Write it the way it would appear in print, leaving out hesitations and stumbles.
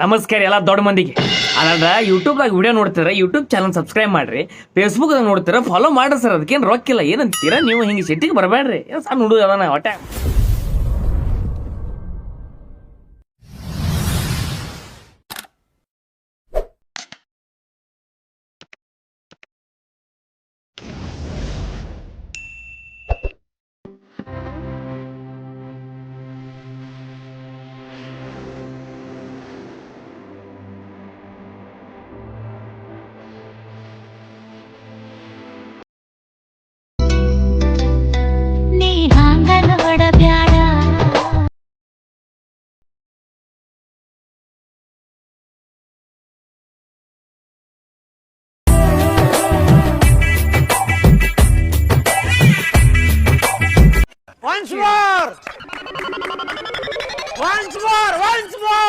ನಮಸ್ಕಾರ ಎಲ್ಲ ದೊಡ್ಡ ಮಂದಿಗೆ. ಅದ ಯೂಟ್ಯೂಬ್ದಾಗ ವಿಡಿಯೋ ನೋಡ್ತೀರ, ಯೂಟ್ಯೂಬ್ ಚಾನಲ್ ಸಬ್ಸ್ಕ್ರೈಬ್ ಮಾಡ್ರಿ. ಫೇಸ್ಬುಕ್ದಾಗ ನೋಡ್ತೀರ, ಫಾಲೋ ಮಾಡ್ರಿ ಸರ್. ಅದಕ್ಕೇನು ರೊಕ್ಕಿಲ್ಲ. ಏನಂತೀರ ನೀವು? ಹಿಂಗೆ ಸಿಟ್ಟಿಗೆ ಬರಬೇಡ್ರಿ. ಏನು ಸಣ್ಣ ಹುಡುಗ ಅದಾನ ಹೊಟ್ಟೆ. ನೀ ಹಂಗ ನೋಡಬ್ಯಾಡ. Once more! Once more! Once more!